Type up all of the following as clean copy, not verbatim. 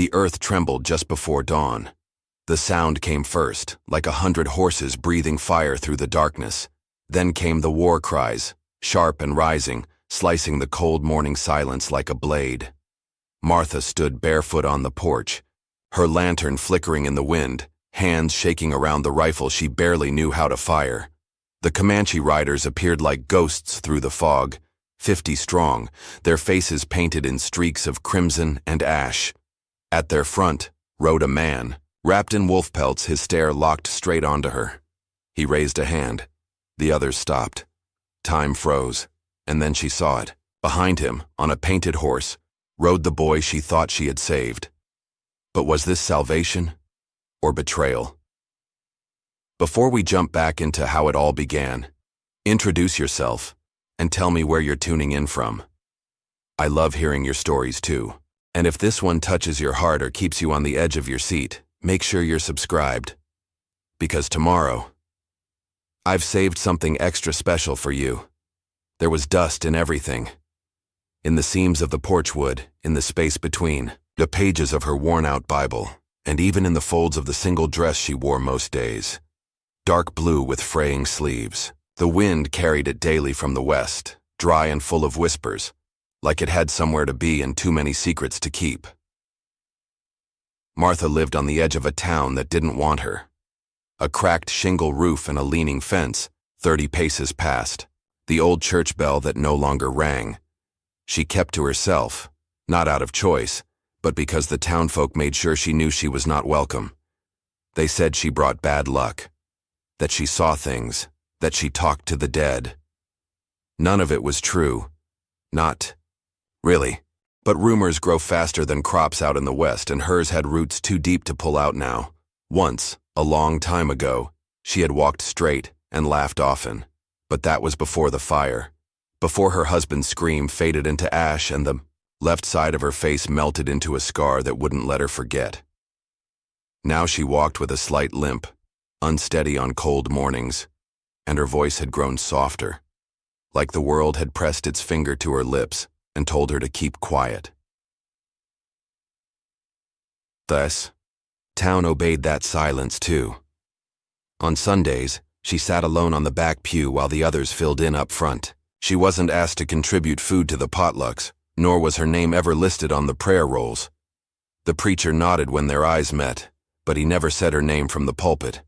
The earth trembled just before dawn. The sound came first, like 100 horses breathing fire through the darkness. Then came the war cries, sharp and rising, slicing the cold morning silence like a blade. Martha stood barefoot on the porch, her lantern flickering in the wind, hands shaking around the rifle she barely knew how to fire. The Comanche riders appeared like ghosts through the fog, 50 strong, their faces painted in streaks of crimson and ash. At their front rode a man, wrapped in wolf pelts, his stare locked straight onto her. He raised a hand. The others stopped. Time froze, and then she saw it. Behind him, on a painted horse, rode the boy she thought she had saved. But was this salvation or betrayal? Before we jump back into how it all began, introduce yourself and tell me where you're tuning in from. I love hearing your stories too. And if this one touches your heart or keeps you on the edge of your seat, make sure you're subscribed. Because tomorrow, I've saved something extra special for you. There was dust in everything. In the seams of the porch wood, in the space between, the pages of her worn-out Bible, and even in the folds of the single dress she wore most days. Dark blue with fraying sleeves. The wind carried it daily from the west, dry and full of whispers, like it had somewhere to be and too many secrets to keep. Martha lived on the edge of a town that didn't want her. A cracked shingle roof and a leaning fence, 30 paces past. The old church bell that no longer rang. She kept to herself, not out of choice, but because the townfolk made sure she knew she was not welcome. They said she brought bad luck, that she saw things, that she talked to the dead. None of it was true. Not really. But rumors grow faster than crops out in the West, and hers had roots too deep to pull out now. Once, a long time ago, she had walked straight and laughed often. But that was before the fire, before her husband's scream faded into ash and the left side of her face melted into a scar that wouldn't let her forget. Now she walked with a slight limp, unsteady on cold mornings, and her voice had grown softer, like the world had pressed its finger to her lips and told her to keep quiet. Thus, town obeyed that silence too. On Sundays, she sat alone on the back pew while the others filled in up front. She wasn't asked to contribute food to the potlucks, nor was her name ever listed on the prayer rolls. The preacher nodded when their eyes met, but he never said her name from the pulpit.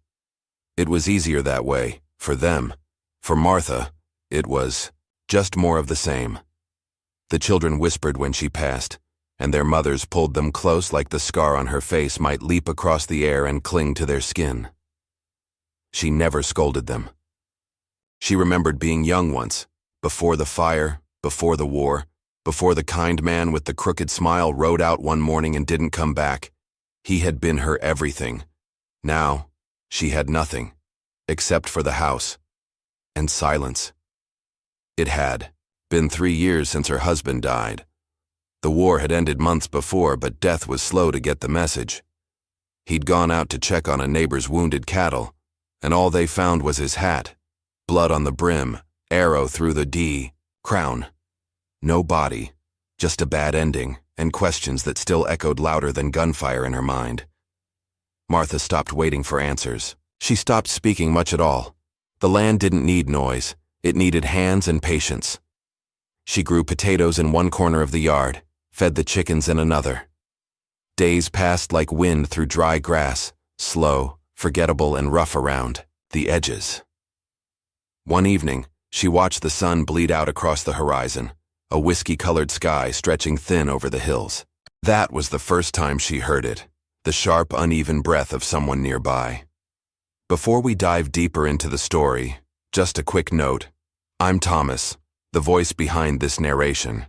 It was easier that way, for them. For Martha, it was just more of the same. The children whispered when she passed, and their mothers pulled them close like the scar on her face might leap across the air and cling to their skin. She never scolded them. She remembered being young once, before the fire, before the war, before the kind man with the crooked smile rode out one morning and didn't come back. He had been her everything. Now, she had nothing, except for the house and silence. It had been 3 years since her husband died. The war had ended months before, but death was slow to get the message. He'd gone out to check on a neighbor's wounded cattle, and all they found was his hat, blood on the brim, arrow through the D, crown. No body, just a bad ending, and questions that still echoed louder than gunfire in her mind. Martha stopped waiting for answers. She stopped speaking much at all. The land didn't need noise. It needed hands and patience. She grew potatoes in one corner of the yard, fed the chickens in another. Days passed like wind through dry grass, slow, forgettable, and rough around the edges. One evening, she watched the sun bleed out across the horizon, a whiskey-colored sky stretching thin over the hills. That was the first time she heard it, the sharp, uneven breath of someone nearby. Before we dive deeper into the story, just a quick note. I'm Thomas, the voice behind this narration.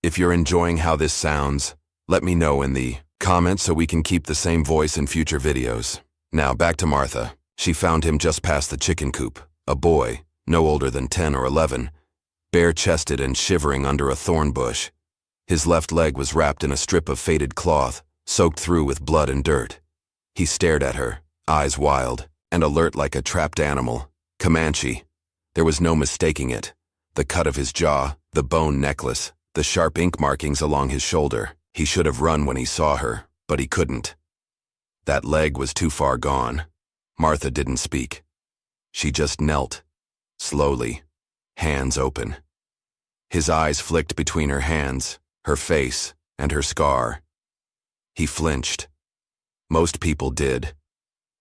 If you're enjoying how this sounds, let me know in the comments so we can keep the same voice in future videos. Now back to Martha. She found him just past the chicken coop, a boy, no older than 10 or 11, bare-chested and shivering under a thorn bush. His left leg was wrapped in a strip of faded cloth, soaked through with blood and dirt. He stared at her, eyes wild, and alert like a trapped animal. Comanche. There was no mistaking it. The cut of his jaw, the bone necklace, the sharp ink markings along his shoulder. He should have run when he saw her, but he couldn't. That leg was too far gone. Martha didn't speak. She just knelt, slowly, hands open. His eyes flicked between her hands, her face, and her scar. He flinched. Most people did.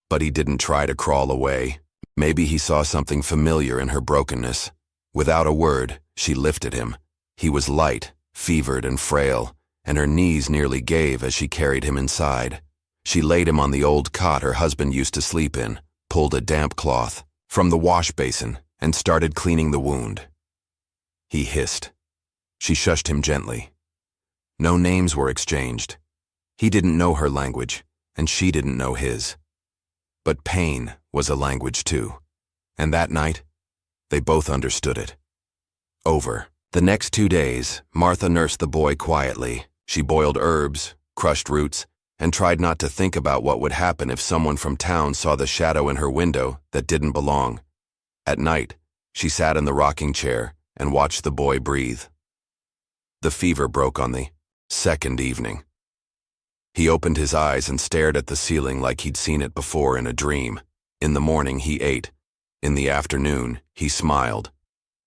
But he didn't try to crawl away. Maybe he saw something familiar in her brokenness. Without a word, she lifted him. He was light, fevered and frail, and her knees nearly gave as she carried him inside. She laid him on the old cot her husband used to sleep in, pulled a damp cloth from the wash basin, and started cleaning the wound. He hissed. She shushed him gently. No names were exchanged. He didn't know her language, and she didn't know his. But pain was a language too, and that night, they both understood it. Over. The next 2 days, Martha nursed the boy quietly. She boiled herbs, crushed roots, and tried not to think about what would happen if someone from town saw the shadow in her window that didn't belong. At night, she sat in the rocking chair and watched the boy breathe. The fever broke on the second evening. He opened his eyes and stared at the ceiling like he'd seen it before in a dream. In the morning, he ate. In the afternoon, he smiled.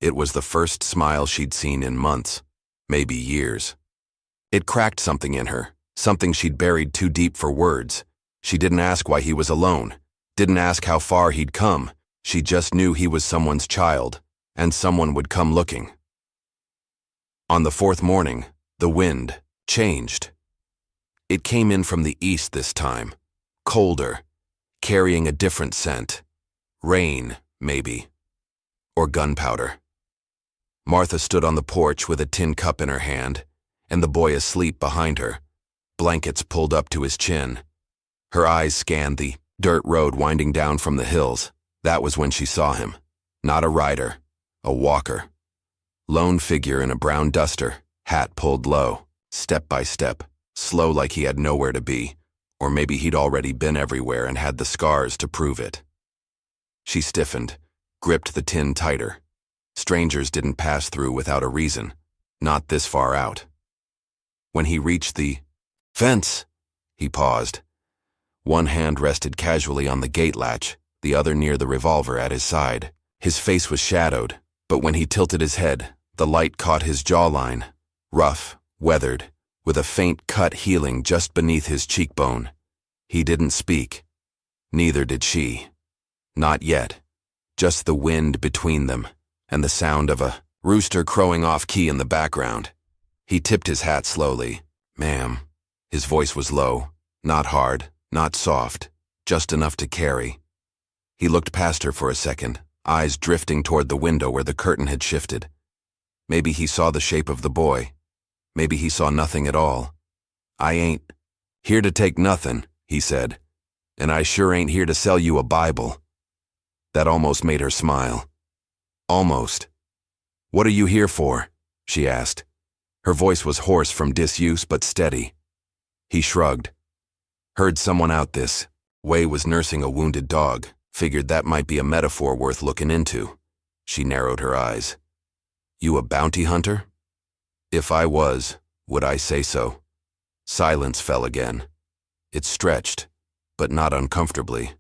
It was the first smile she'd seen in months, maybe years. It cracked something in her, something she'd buried too deep for words. She didn't ask why he was alone, didn't ask how far he'd come. She just knew he was someone's child, and someone would come looking. On the fourth morning, the wind changed. It came in from the east this time, colder, carrying a different scent. Rain, maybe, or gunpowder. Martha stood on the porch with a tin cup in her hand, and the boy asleep behind her, blankets pulled up to his chin. Her eyes scanned the dirt road winding down from the hills. That was when she saw him. Not a rider, a walker. Lone figure in a brown duster, hat pulled low, step by step, slow like he had nowhere to be, or maybe he'd already been everywhere and had the scars to prove it. She stiffened, gripped the tin tighter. Strangers didn't pass through without a reason, not this far out. When he reached the fence, he paused. One hand rested casually on the gate latch, the other near the revolver at his side. His face was shadowed, but when he tilted his head, the light caught his jawline, rough, weathered, with a faint cut healing just beneath his cheekbone. He didn't speak. Neither did she. Not yet. Just the wind between them, and the sound of a rooster crowing off-key in the background. He tipped his hat slowly. "Ma'am." His voice was low, not hard, not soft, just enough to carry. He looked past her for a second, eyes drifting toward the window where the curtain had shifted. Maybe he saw the shape of the boy. Maybe he saw nothing at all. "I ain't here to take nothing," he said. "And I sure ain't here to sell you a Bible." That almost made her smile. Almost. "What are you here for?" she asked. Her voice was hoarse from disuse but steady. He shrugged. "Heard someone out this way was nursing a wounded dog. Figured that might be a metaphor worth looking into." She narrowed her eyes. "You a bounty hunter?" "If I was, would I say so?" Silence fell again. It stretched, but not uncomfortably,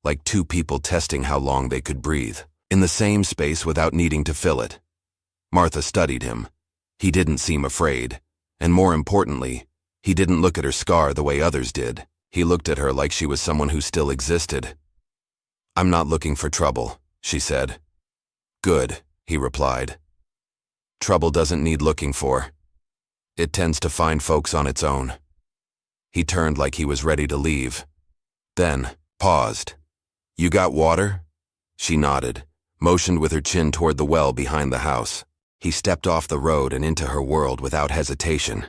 like two people testing how long they could breathe, in the same space without needing to fill it. Martha studied him. He didn't seem afraid, and more importantly, he didn't look at her scar the way others did. He looked at her like she was someone who still existed. "I'm not looking for trouble," she said. "Good," he replied. "Trouble doesn't need looking for. It tends to find folks on its own." He turned like he was ready to leave, then paused. "You got water?" She nodded, motioned with her chin toward the well behind the house. He stepped off the road and into her world without hesitation.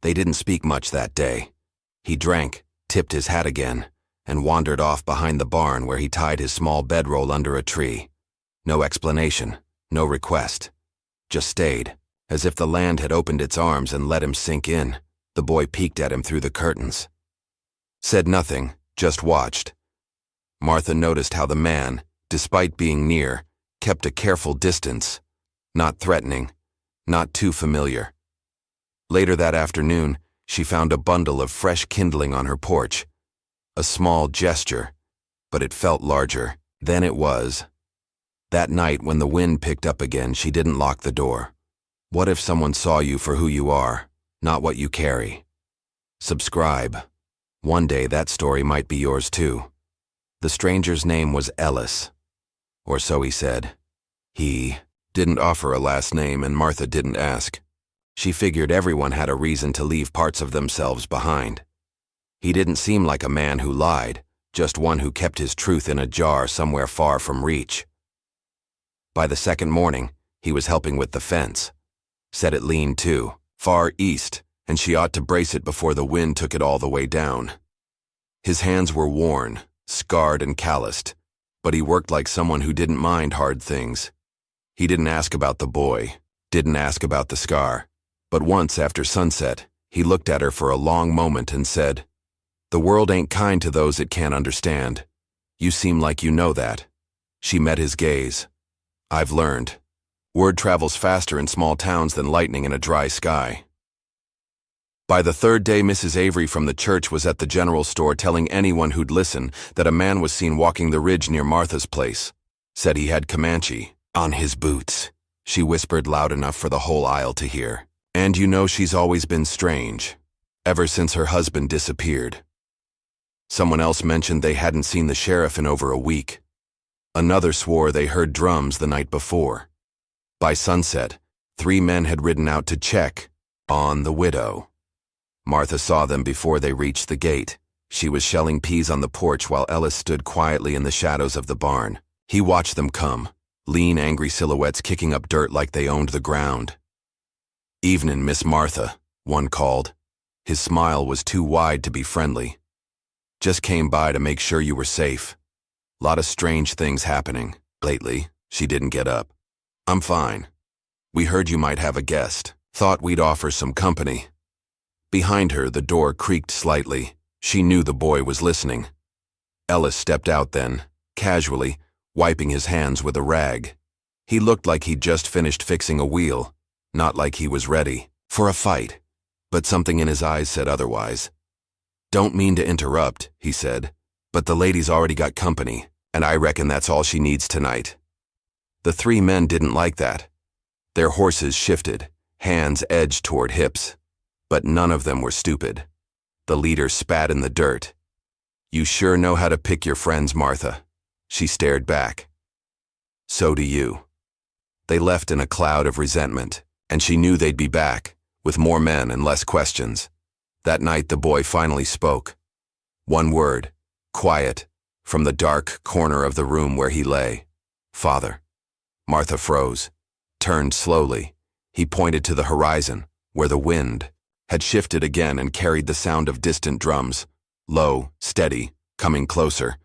They didn't speak much that day. He drank, tipped his hat again, and wandered off behind the barn where he tied his small bedroll under a tree. No explanation, no request. Just stayed, as if the land had opened its arms and let him sink in. The boy peeked at him through the curtains. Said nothing, just watched. Martha noticed how the man, despite being near, kept a careful distance. Not threatening, not too familiar. Later that afternoon, She found a bundle of fresh kindling on her porch. A small gesture, but it felt larger than it was. That night, when the wind picked up again, she didn't lock the door. What if someone saw you for who you are, not what you carry? Subscribe. One day that story might be yours too. The stranger's name was Ellis, or so he said. He didn't offer a last name, and Martha didn't ask. She figured everyone had a reason to leave parts of themselves behind. He didn't seem like a man who lied, just one who kept his truth in a jar somewhere far from reach. By the second morning, he was helping with the fence. Said it leaned too, far east, and she ought to brace it before the wind took it all the way down. His hands were worn, scarred and calloused, but he worked like someone who didn't mind hard things. He didn't ask about the boy, didn't ask about the scar, but once after sunset, he looked at her for a long moment and said, "The world ain't kind to those it can't understand. You seem like you know that." She met his gaze. "I've learned. Word travels faster in small towns than lightning in a dry sky." By the third day, Mrs. Avery from the church was at the general store telling anyone who'd listen that a man was seen walking the ridge near Martha's place. Said he had Comanche on his boots. She whispered loud enough for the whole aisle to hear. "And you know she's always been strange, ever since her husband disappeared." Someone else mentioned they hadn't seen the sheriff in over a week. Another swore they heard drums the night before. By sunset, 3 men had ridden out to check on the widow. Martha saw them before they reached the gate. She was shelling peas on the porch while Ellis stood quietly in the shadows of the barn. He watched them come, lean, angry silhouettes kicking up dirt like they owned the ground. "Evenin', Miss Martha," one called. His smile was too wide to be friendly. "Just came by to make sure you were safe. Lot of strange things happening lately." She didn't get up. "I'm fine. We heard you might have a guest. Thought we'd offer some company." Behind her, the door creaked slightly. She knew the boy was listening. Ellis stepped out then, casually, wiping his hands with a rag. He looked like he'd just finished fixing a wheel, not like he was ready for a fight, but something in his eyes said otherwise. "Don't mean to interrupt," he said, "but the lady's already got company, and I reckon that's all she needs tonight." The 3 men didn't like that. Their horses shifted, hands edged toward hips. But none of them were stupid. The leader spat in the dirt. "You sure know how to pick your friends, Martha." She stared back. "So do you." They left in a cloud of resentment, and she knew they'd be back, with more men and less questions. That night the boy finally spoke. One word, quiet, from the dark corner of the room where he lay. "Father." Martha froze, turned slowly. He pointed to the horizon, where the wind had shifted again and carried the sound of distant drums, low, steady, coming closer.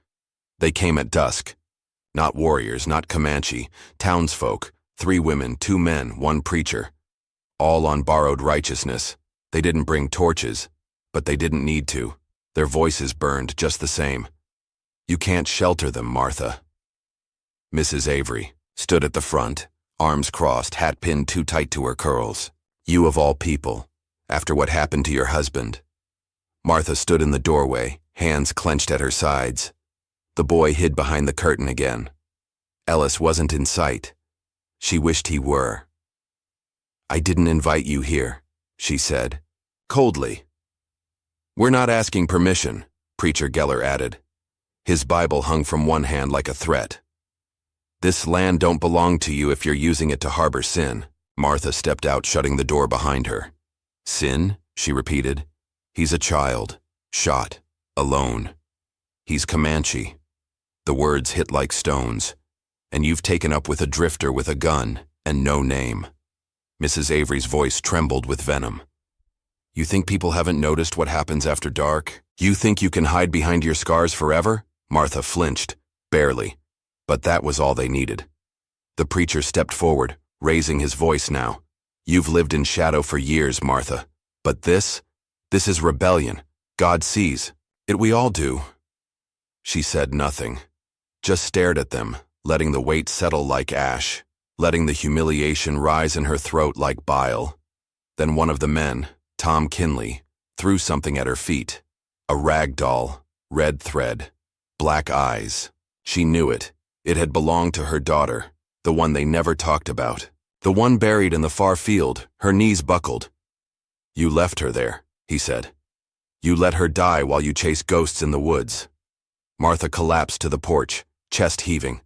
They came at dusk. Not warriors, not Comanche, townsfolk, 3 women, 2 men, 1 preacher. All on borrowed righteousness. They didn't bring torches, but they didn't need to. Their voices burned just the same. "You can't shelter them, Martha." Mrs. Avery stood at the front, arms crossed, hat pinned too tight to her curls. "You of all people. After what happened to your husband." Martha stood in the doorway, hands clenched at her sides. The boy hid behind the curtain again. Ellis wasn't in sight. She wished he were. "I didn't invite you here," she said, coldly. "We're not asking permission," Preacher Geller added. His Bible hung from one hand like a threat. "This land don't belong to you if you're using it to harbor sin." Martha stepped out, shutting the door behind her. "Sin?" she repeated. "He's a child, shot, alone. He's Comanche." The words hit like stones. "And you've taken up with a drifter with a gun and no name." Mrs. Avery's voice trembled with venom. "You think people haven't noticed what happens after dark? You think you can hide behind your scars forever?" Martha flinched, barely, but that was all they needed. The preacher stepped forward, raising his voice now. "You've lived in shadow for years, Martha. But this is rebellion. God sees it. We all do." She said nothing, just stared at them, letting the weight settle like ash, letting the humiliation rise in her throat like bile. Then one of the men, Tom Kinley, threw something at her feet. A rag doll, red thread, black eyes. She knew it. It had belonged to her daughter, the one they never talked about. The one buried in the far field, her knees buckled. "You left her there," he said. "You let her die while you chased ghosts in the woods." Martha collapsed to the porch, chest heaving.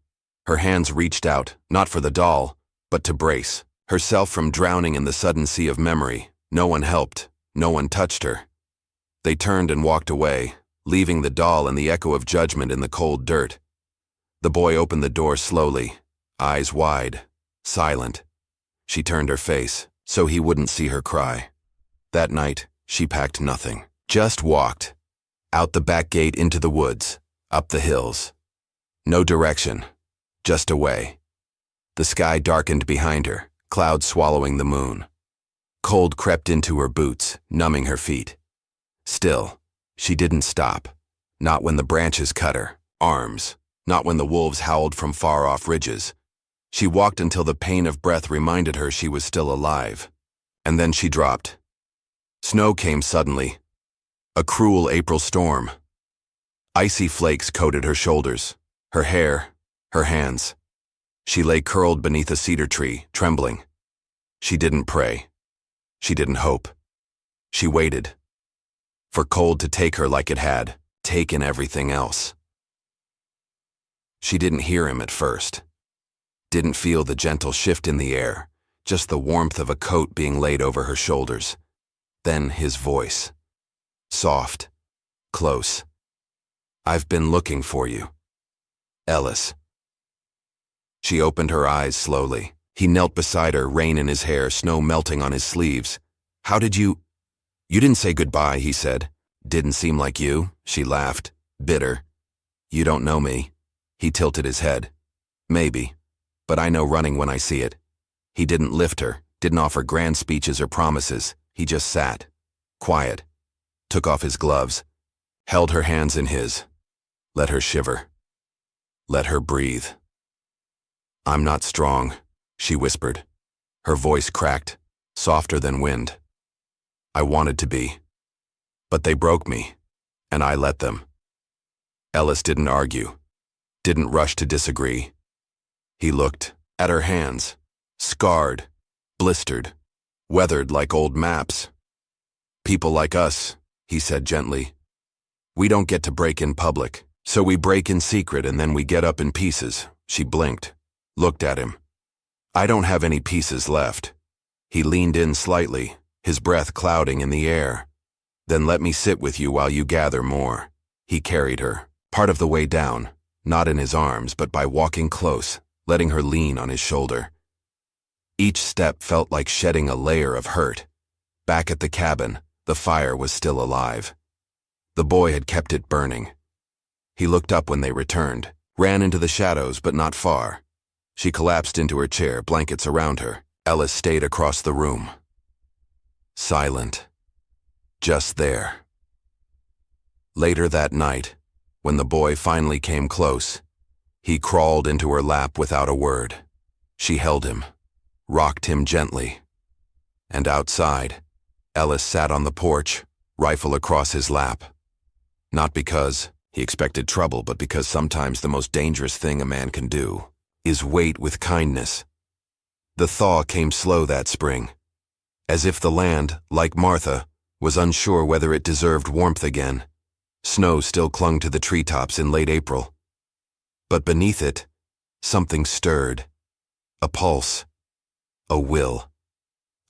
Her hands reached out, not for the doll, but to brace herself from drowning in the sudden sea of memory. No one helped. No one touched her. They turned and walked away, leaving the doll and the echo of judgment in the cold dirt. The boy opened the door slowly, eyes wide, silent. She turned her face, so he wouldn't see her cry. That night, she packed nothing, just walked. Out the back gate into the woods, up the hills. No direction, just away. The sky darkened behind her, clouds swallowing the moon. Cold crept into her boots, numbing her feet. Still, she didn't stop. Not when the branches cut her arms, not when the wolves howled from far-off ridges. She walked until the pain of breath reminded her she was still alive. And then she dropped. Snow came suddenly. A cruel April storm. Icy flakes coated her shoulders, her hair, her hands. She lay curled beneath a cedar tree, trembling. She didn't pray. She didn't hope. She waited. For cold to take her like it had taken everything else. She didn't hear him at first. Didn't feel the gentle shift in the air, just the warmth of a coat being laid over her shoulders. Then his voice. Soft. Close. "I've been looking for you. Ellis." She opened her eyes slowly. He knelt beside her, rain in his hair, snow melting on his sleeves. "How did you—" "You didn't say goodbye," he said. "Didn't seem like you." She laughed, bitter. "You don't know me." He tilted his head. "Maybe. But I know running when I see it." He didn't lift her, didn't offer grand speeches or promises. He just sat, quiet, took off his gloves, held her hands in his, let her shiver, let her breathe. "I'm not strong," she whispered. Her voice cracked, softer than wind. "I wanted to be. But they broke me, and I let them." Ellis didn't argue, didn't rush to disagree. He looked at her hands, scarred, blistered, weathered like old maps. "People like us," he said gently. "We don't get to break in public, so we break in secret and then we get up in pieces." She blinked, looked at him. "I don't have any pieces left." He leaned in slightly, his breath clouding in the air. "Then let me sit with you while you gather more." He carried her, part of the way down, not in his arms, but by walking close, letting her lean on his shoulder. Each step felt like shedding a layer of hurt. Back at the cabin, the fire was still alive. The boy had kept it burning. He looked up when they returned, ran into the shadows but not far. She collapsed into her chair, blankets around her. Ellis stayed across the room. Silent. Just there. Later that night, when the boy finally came close, he crawled into her lap without a word. She held him, rocked him gently. And outside, Ellis sat on the porch, rifle across his lap. Not because he expected trouble, but because sometimes the most dangerous thing a man can do is wait with kindness. The thaw came slow that spring, as if the land, like Martha, was unsure whether it deserved warmth again. Snow still clung to the treetops in late April. But beneath it, something stirred. A pulse. A will.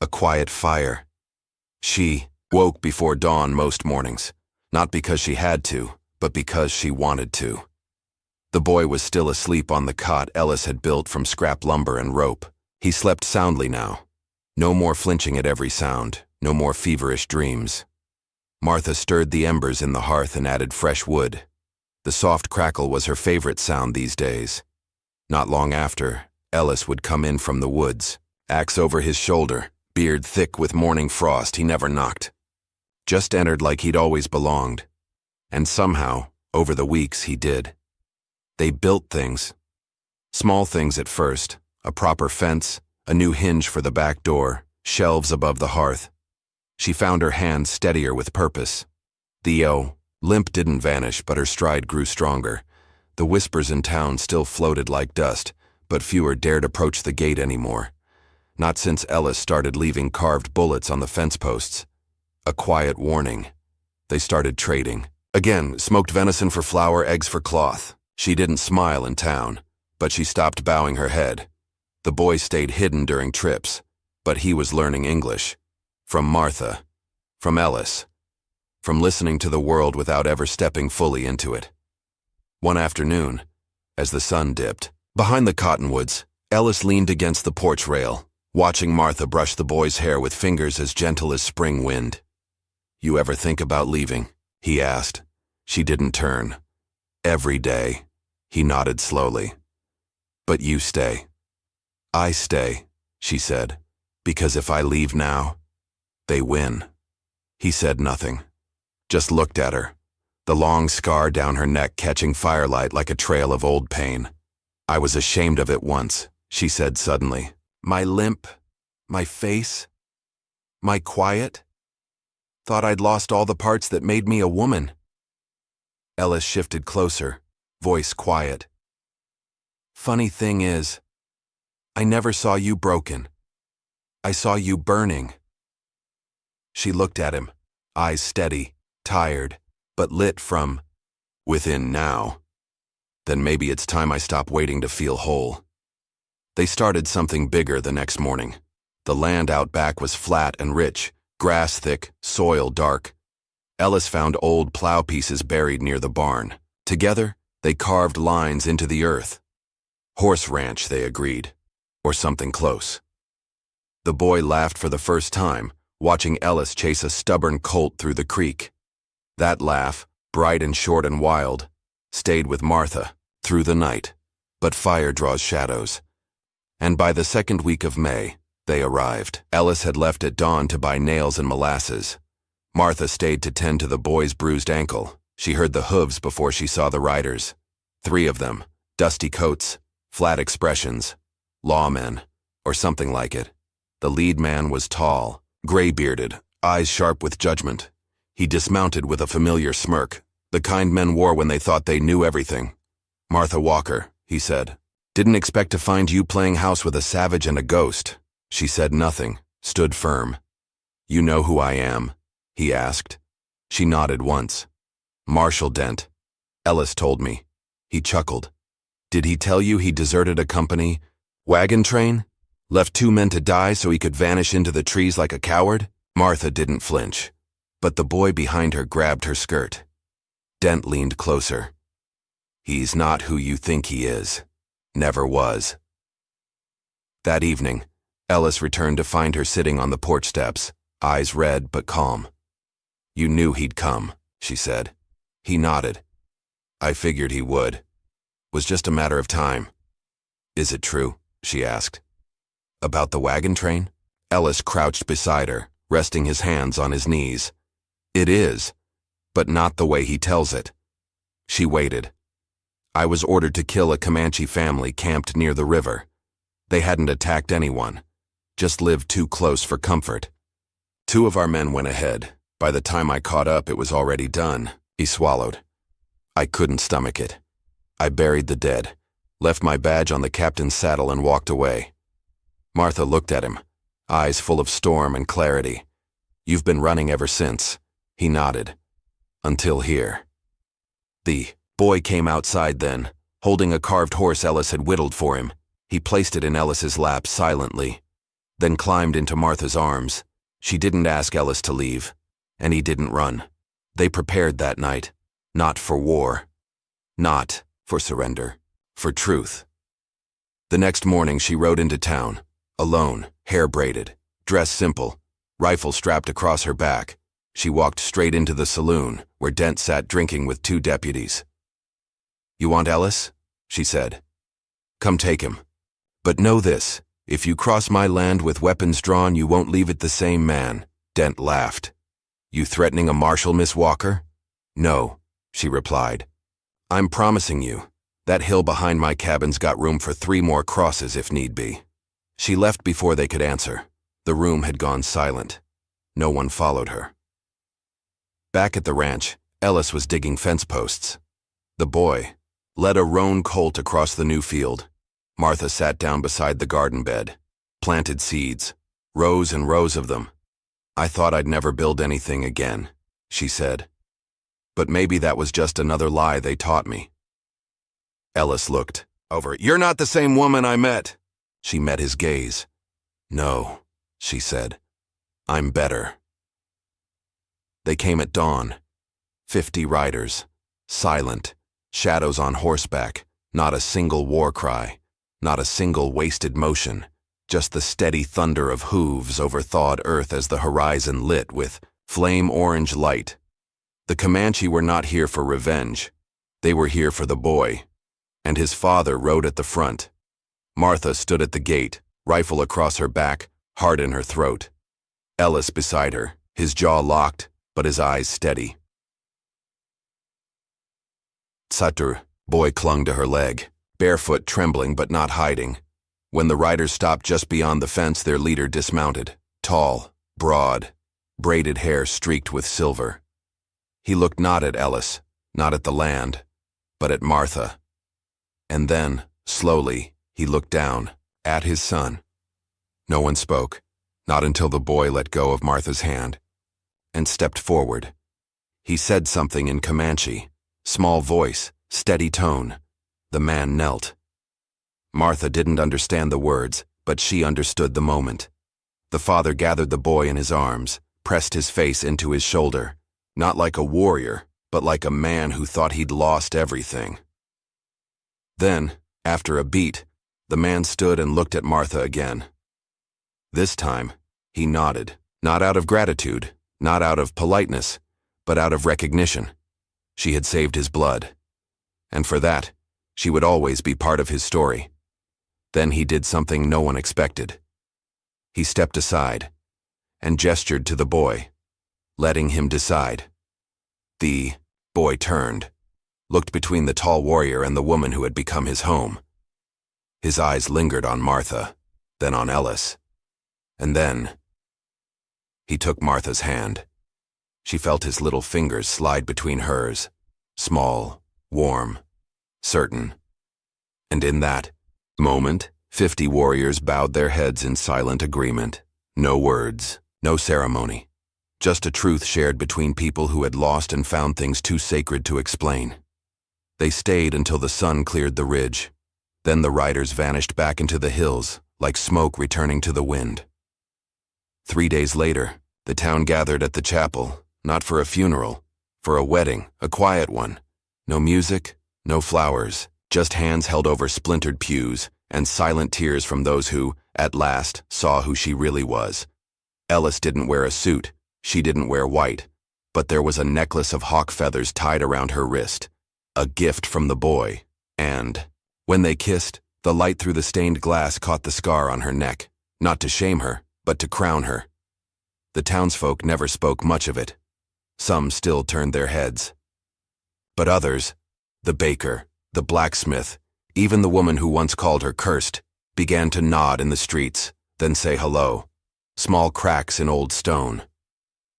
A quiet fire. She woke before dawn most mornings, not because she had to, but because she wanted to. The boy was still asleep on the cot Ellis had built from scrap lumber and rope. He slept soundly now. No more flinching at every sound, no more feverish dreams. Martha stirred the embers in the hearth and added fresh wood. The soft crackle was her favorite sound these days. Not long after, Ellis would come in from the woods, axe over his shoulder, beard thick with morning frost. He never knocked. Just entered like he'd always belonged. And somehow, over the weeks, he did. They built things. Small things at first, a proper fence, a new hinge for the back door, shelves above the hearth. She found her hands steadier with purpose. The limp didn't vanish, but her stride grew stronger. The whispers in town still floated like dust, but fewer dared approach the gate anymore. Not since Ellis started leaving carved bullets on the fence posts. A quiet warning. They started trading. Again, smoked venison for flour, eggs for cloth. She didn't smile in town, but she stopped bowing her head. The boy stayed hidden during trips, but he was learning English. From Martha. From Ellis. From listening to the world without ever stepping fully into it. One afternoon, as the sun dipped, behind the cottonwoods, Ellis leaned against the porch rail, watching Martha brush the boy's hair with fingers as gentle as spring wind. "You ever think about leaving?" he asked. She didn't turn. "Every day." He nodded slowly. "But you stay." "I stay," she said, "because if I leave now, they win." He said nothing, just looked at her, the long scar down her neck catching firelight like a trail of old pain. "I was ashamed of it once," she said suddenly. "My limp, my face, my quiet. Thought I'd lost all the parts that made me a woman." Ellis shifted closer, voice quiet. "Funny thing is, I never saw you broken. I saw you burning." She looked at him, eyes steady, tired, but lit from within now. "Then maybe it's time I stop waiting to feel whole." They started something bigger the next morning. The land out back was flat and rich, grass thick, soil dark. Ellis found old plow pieces buried near the barn. Together, they carved lines into the earth. Horse ranch, they agreed, or something close. The boy laughed for the first time, watching Ellis chase a stubborn colt through the creek. That laugh, bright and short and wild, stayed with Martha through the night, but fire draws shadows. And by the second week of May, they arrived. Ellis had left at dawn to buy nails and molasses. Martha stayed to tend to the boy's bruised ankle. She heard the hooves before she saw the riders. 3 of them, dusty coats, flat expressions, lawmen, or something like it. The lead man was tall, gray-bearded, eyes sharp with judgment. He dismounted with a familiar smirk, the kind men wore when they thought they knew everything. "Martha Walker," he said. "Didn't expect to find you playing house with a savage and a ghost." She said nothing, stood firm. "You know who I am?" he asked. She nodded once. "Marshal Dent. Ellis told me." He chuckled. "Did he tell you he deserted a company wagon train? Left 2 men to die so he could vanish into the trees like a coward?" Martha didn't flinch, but the boy behind her grabbed her skirt. Dent leaned closer. "He's not who you think he is. Never was." That evening, Ellis returned to find her sitting on the porch steps, eyes red but calm. "You knew he'd come," she said. He nodded. "I figured he would. Was just a matter of time." "Is it true?" she asked. "About the wagon train?" Ellis crouched beside her, resting his hands on his knees. "It is, but not the way he tells it." She waited. "I was ordered to kill a Comanche family camped near the river. They hadn't attacked anyone, just lived too close for comfort. 2 of our men went ahead. By the time I caught up, it was already done." He swallowed. "I couldn't stomach it. I buried the dead, left my badge on the captain's saddle and walked away." Martha looked at him, eyes full of storm and clarity. "You've been running ever since." He nodded. "Until here." The boy came outside then, holding a carved horse Ellis had whittled for him. He placed it in Ellis's lap silently, then climbed into Martha's arms. She didn't ask Ellis to leave, and he didn't run. They prepared that night, not for war, not for surrender, for truth. The next morning she rode into town, alone, hair braided, dressed simple, rifle strapped across her back. She walked straight into the saloon, where Dent sat drinking with 2 deputies. "You want Ellis?" she said. "Come take him. But know this, if you cross my land with weapons drawn, you won't leave it the same man." Dent laughed. "You threatening a marshal, Miss Walker?" "No," she replied. "I'm promising you, that hill behind my cabin's got room for 3 more crosses if need be." She left before they could answer. The room had gone silent. No one followed her. Back at the ranch, Ellis was digging fence posts. The boy led a roan colt across the new field. Martha sat down beside the garden bed, planted seeds, rows and rows of them. "I thought I'd never build anything again," she said. "But maybe that was just another lie they taught me." Ellis looked over. "You're not the same woman I met." She met his gaze. "No," she said. "I'm better." They came at dawn. 50 riders, silent, shadows on horseback, not a single war cry, not a single wasted motion, just the steady thunder of hooves over thawed earth as the horizon lit with flame-orange light. The Comanche were not here for revenge. They were here for the boy, and his father rode at the front. Martha stood at the gate, rifle across her back, heart in her throat. Ellis beside her, his jaw locked, but his eyes steady. Satur, boy clung to her leg, barefoot, trembling but not hiding. When the riders stopped just beyond the fence, their leader dismounted, tall, broad, braided hair streaked with silver. He looked not at Ellis, not at the land, but at Martha. And then, slowly, he looked down, at his son. No one spoke, not until the boy let go of Martha's hand and stepped forward. He said something in Comanche, small voice, steady tone. The man knelt. Martha didn't understand the words, but she understood the moment. The father gathered the boy in his arms, pressed his face into his shoulder, not like a warrior, but like a man who thought he'd lost everything. Then, after a beat, the man stood and looked at Martha again. This time, he nodded, not out of gratitude, not out of politeness, but out of recognition. She had saved his blood, and for that, she would always be part of his story. Then he did something no one expected. He stepped aside and gestured to the boy, letting him decide. The boy turned, looked between the tall warrior and the woman who had become his home. His eyes lingered on Martha, then on Ellis, and then he took Martha's hand. She felt his little fingers slide between hers, small, warm, certain. And in that moment, 50 warriors bowed their heads in silent agreement. No words, no ceremony, just a truth shared between people who had lost and found things too sacred to explain. They stayed until the sun cleared the ridge. Then the riders vanished back into the hills, like smoke returning to the wind. 3 days later, the town gathered at the chapel, not for a funeral, for a wedding, a quiet one. No music, no flowers, just hands held over splintered pews, and silent tears from those who, at last, saw who she really was. Ellis didn't wear a suit, she didn't wear white, but there was a necklace of hawk feathers tied around her wrist, a gift from the boy, and when they kissed, the light through the stained glass caught the scar on her neck, not to shame her, but to crown her. The townsfolk never spoke much of it. Some still turned their heads. But others, the baker, the blacksmith, even the woman who once called her cursed, began to nod in the streets, then say hello. Small cracks in old stone.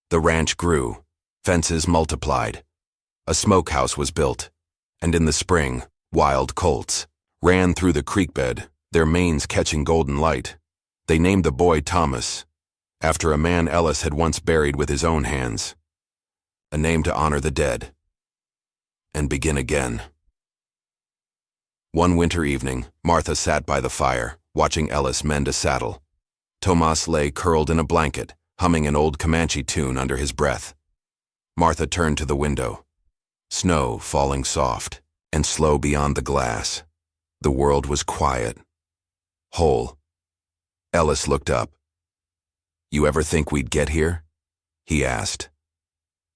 The ranch grew, fences multiplied. A smokehouse was built, and in the spring, wild colts ran through the creek bed, their manes catching golden light. They named the boy Thomas, after a man Ellis had once buried with his own hands. A name to honor the dead and begin again. One winter evening, Martha sat by the fire, watching Ellis mend a saddle. Tomas lay curled in a blanket, humming an old Comanche tune under his breath. Martha turned to the window. Snow falling soft and slow beyond the glass. The world was quiet, whole. Ellis looked up. "You ever think we'd get here?" he asked.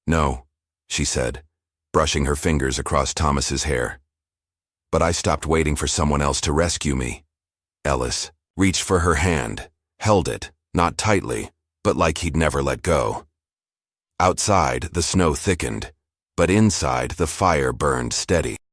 "No," she said, brushing her fingers across Thomas's hair. "But I stopped waiting for someone else to rescue me." Ellis reached for her hand, held it, not tightly, but like he'd never let go. Outside, the snow thickened, but inside, the fire burned steady.